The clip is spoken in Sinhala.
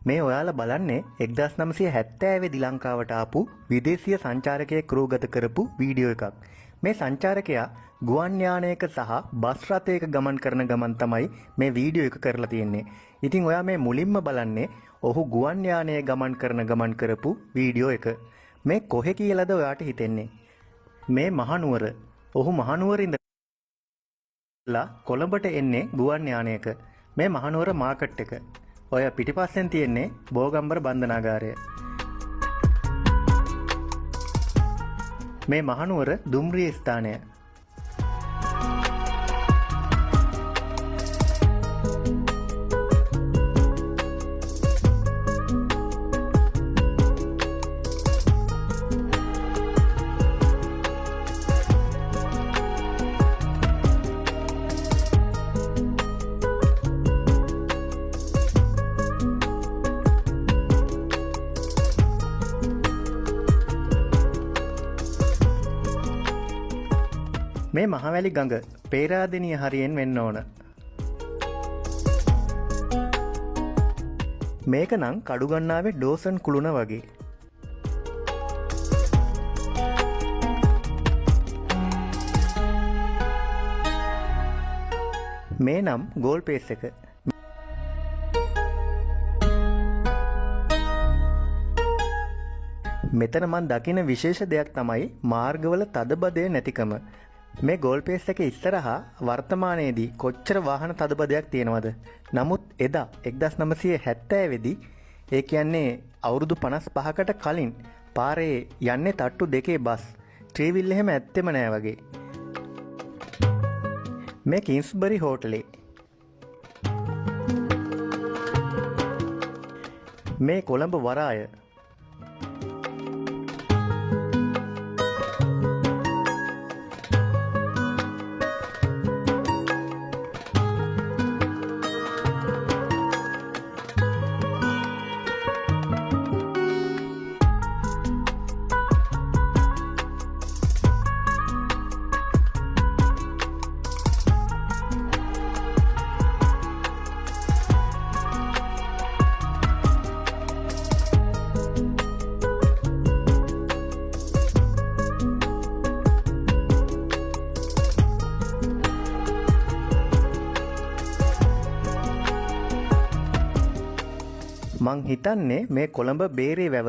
මේ ඔයාලා බලන්නේ 1970 දී ලංකාවට ආපු විදේශීය සංචාරකයෙක් රූගත කරපු වීඩියෝ එකක්. මේ සංචාරකයා ගුවන් යානයක සහ බස් රථයක ගමන් කරන ගමන් තමයි මේ වීඩියෝ එක කරලා තියෙන්නේ. ඉතින් ඔයා මේ මුලින්ම බලන්නේ ඔහු ගුවන් යානයේ ගමන් කරපු වීඩියෝ එක. මේ කොහෙ කියලාද ඔයාට හිතෙන්නේ? මේ මහනුවර. ඔහු මහනුවර ඉඳලා කොළඹට එන්නේ ගුවන් යානයක. මේ මහනුවර මාකට් එක. ඔය පිටිපස්සෙන් තියෙන්නේ බෝගම්බර බන්ධනාගාරය. මේ මහනුවර දුම්රිය ස්ථානය. මේ මහවැලි ගඟ පේරාදෙණිය හරියෙන් වෙන්න ඕන. මේක නම් කඩුගන්නාවේ ඩෝසන් කුළුණ වගේ. මේ නම් ගෝල් පේස් එක. මෙතන මන් දකින විශේෂ දෙයක් තමයි මාර්ගවල තදබදය නැතිකම. මේ ගෝල් පේස් එක ඉස්සරහා වර්තමානයේදී කොච්චර වාහන තදබදයක් තියෙනවද? නමුත් එදා 1970 දී ඒ කියන්නේ අවුරුදු 55කට කලින් පාරේ යන්නේ තට්ටු දෙකේ බස්. ට්‍රීවිල් එහෙම ඇත්තෙම නෑ වගේ. මේ කිංස්බරි හෝටලේ. මේ කොළඹ වරාය. මං හිතන්නේ මේ කොළඹ බේරේ වැව